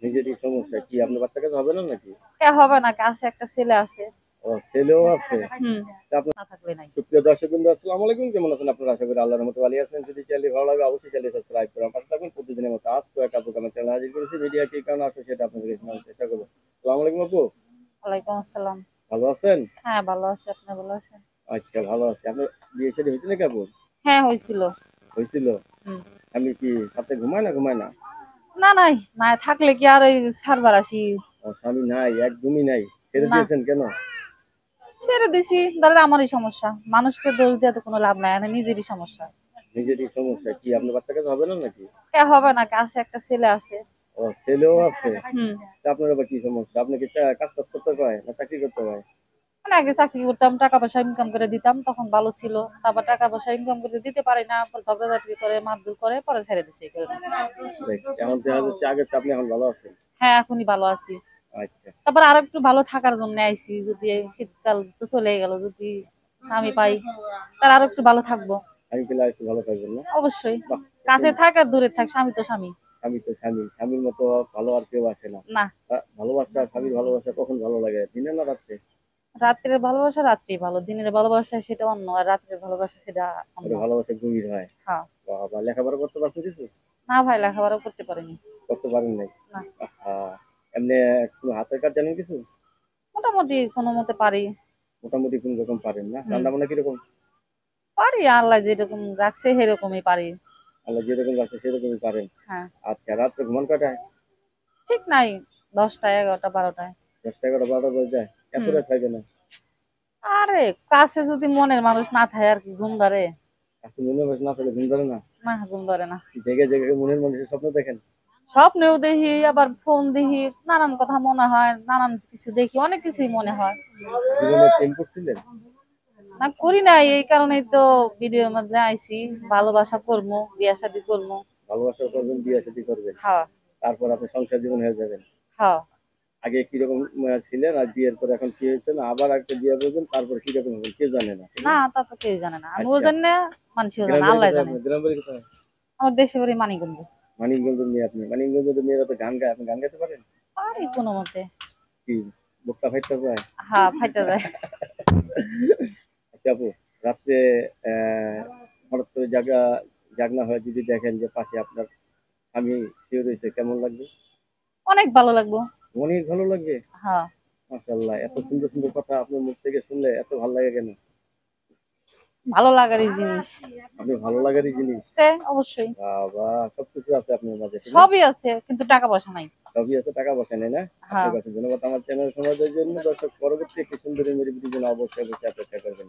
নিজেরই সমস্যা কি আপনার বাচ্চা কাছে হবে না নাকি? কে হবে না, কাছে একটা ছেলে আছে। ও ছেলেও আছে। হুম। তা আপনার না থাকলে নাই। সুপ্রিয় দর্শকবৃন্দ আসসালামু আলাইকুম, কেমন আছেন আপনারা? আশা করি আল্লাহর রহমতে ভালো আছেন। যদি চ্যানেল ভালো লাগে অবশ্যই চ্যানেল সাবস্ক্রাইব করে আমার পাশে থাকুন। প্রতিদিনের মতো আজ তো এক আপু আমার চ্যানেল হাজির করেছি। মিডিয়া কি কারণে আসে সেটা আপনাদের শোনানোর চেষ্টা করবো। আসসালামু আলাইকুম আপু, ওয়ালাইকুম আসসালাম। ভালো আছেন? হ্যাঁ, ভালো আছি। আপনি ভালো আছেন? আচ্ছা, ভালো আছি। আপনার বিয়ে শাদী হয়েছে নাকি আপু? হ্যাঁ, হয়েছিল। হয়েছিল। হুম। আমি কি সাথে ঘুমায় না ঘুমায় না? না নাই, না থাকলে কি আর এই সারবার আসি? ও স্বামী নাই, একদমই নাই। ছেড়ে না, দিয়েছেন কেন? ছেড়ে দিছি। ধরেন আমারই সমস্যা, মানুষকে দোষ দিয়ে তো কোনো লাভ নাই, আমার নিজেরই সমস্যা। নিজেরই সমস্যা কি আপনার বাচ্চা কাছে হবে না নাকি? কে হবে না, কাছে একটা ছেলে আছে। ও ছেলেও আছে। হুম। তা আপনার আবার কি সমস্যা? আপনি কি কাজ টাজ করতে পারেন না চাকরি করতে পারেন? মানে আগে চাকরি করতাম, টাকা পয়সা ইনকাম করে দিতাম, তখন ভালো ছিল। তারপর টাকা পয়সা ইনকাম করে দিতে পারি না, ঝগড়াঝাটি করে মারধর করে, পরে ছেড়ে দিছে এই কারণে। এখন দেখা যাচ্ছে আগের চেয়ে আপনি এখন ভালো আছেন। হ্যাঁ, এখনই ভালো আছি। আচ্ছা। তারপর আর একটু ভালো থাকার জন্য আইছি, যদি এই শীতকাল তো চলে গেল, যদি স্বামী পাই তার আরো একটু ভালো থাকবো। আমি পেলে একটু ভালো থাকবেন না? অবশ্যই। বাহ! কাছে থাক আর দূরে থাক, স্বামী তো স্বামী। স্বামী তো স্বামী, স্বামীর মতো ভালো আর কেউ আসে না। না, ভালোবাসা, স্বামীর ভালোবাসা কখন ভালো লাগে? দিনে না রাত্রে? রাত্রের ভালোবাসা রাত্রেই ভালো, দিনের ভালোবাসা সেটা অন্য, আর রাত্রের ভালোবাসা সেটা অন্য। ওটা ভালোবাসা গভীর হয়। হ্যাঁ। বাবা! লেখাপড়া করতে পারছেন কিছু? না ভাই, লেখাপড়াও করতে পারিনি। করতে পারেন নাই? না, আহা! এমনি কোনো হাতের কাজ জানেন কিছু? মোটামুটি কোনো মতে পারি। মোটামুটি কোন রকম পারেন না? হুম। রান্না বান্না কিরকম? পারি, আল্লাহ যেরকম রাখছে সেরকমই পারি। আল্লাহ যেরকম রাখছে সেরকমই পারেন। হ্যাঁ। আচ্ছা, রাত্রে ঘুমান কয়টায়? ঠিক নাই, 10টা 11টা 12টায়। 10টা 11টা 12টা বেজে যায়? এত হুম। রাত হয় কেন? আরে কাছে যদি মনের মানুষ না থাকে আর কি ঘুম ধরে? আজকে মনের মানুষ না পেলে ঘুম ধরে না? না, ঘুম ধরে না। জেগে জেগে মনের মানুষের স্বপ্ন দেখেন? স্বপ্নেও দেখি, আবার ফোন দেখি, নানান কথা মনে হয়, নানান কিছু দেখি, অনেক কিছুই মনে হয়। জীবনে প্রেম করছিলেন? না, করি নাই, এই কারণেই তো ভিডিওর মধ্যে আইছি। ভালোবাসা করবো, বিয়া শাদী করবো। ভালোবাসা করবেন, বিয়ে শাদী করবেন। হ্যাঁ। তারপর আপনি সংসার জীবন হয়ে যাবেন। হ্যাঁ। আগে কিরকম ছিলেন আর বিয়ের পর এখন কি হয়েছে না আবার একটা বিয়ে করবেন তারপর কিরকম হবেন কে জানে না, ঠিক না, আছে? তা তো কেউ জানে না, আমিও আচ্ছা, জানি না, মানুষও জানে গ্রাম না, বাড়ি আল্লাহ কোথায় জানে। আপনার? গ্রাম বাড়ি কোথায়? আমার দেশের বাড়ি মানিকগঞ্জ। মানিকগঞ্জের মেয়ে আপনি? মানিকগঞ্জের মেয়েরা তো গান গায়, আপনি গান গাইতে পারেন? পারি কোনো মতে। কি বুকটা ফাইটটা যায়? হ্যাঁ, ফাইটা যায়। আচ্ছা আপু, রাত্রে হঠাৎ করে জাগনা হয়ে যদি দেখেন যে পাশে আপনার স্বামী শুয়ে রয়েছে কেমন লাগবে? অনেক ভালো লাগলো। অনেক ভালো লাগবে। হ্যাঁ। মাশাআল্লাহ, এত সুন্দর সুন্দর কথা আপনার মুখ থেকে শুনলে এত ভালো লাগে কেন? ভালো লাগারই জিনিস। আপনি ভালো লাগারই জিনিস। অবশ্যই। বাবা! সবকিছু আছে আপনার মাঝে, ঠিক না? সবই আছে, কিন্তু টাকা পয়সা নাই। সবই আছে, টাকা পয়সা নেই না? হ্যাঁ। আপনাকে অসংখ্য ধন্যবাদ আমার চ্যানেল শোনার জন্য। দর্শক পরবর্তী একটি সুন্দর মেরে ভিডিওর জন্য অবশ্যই অপেক্ষা করবেন।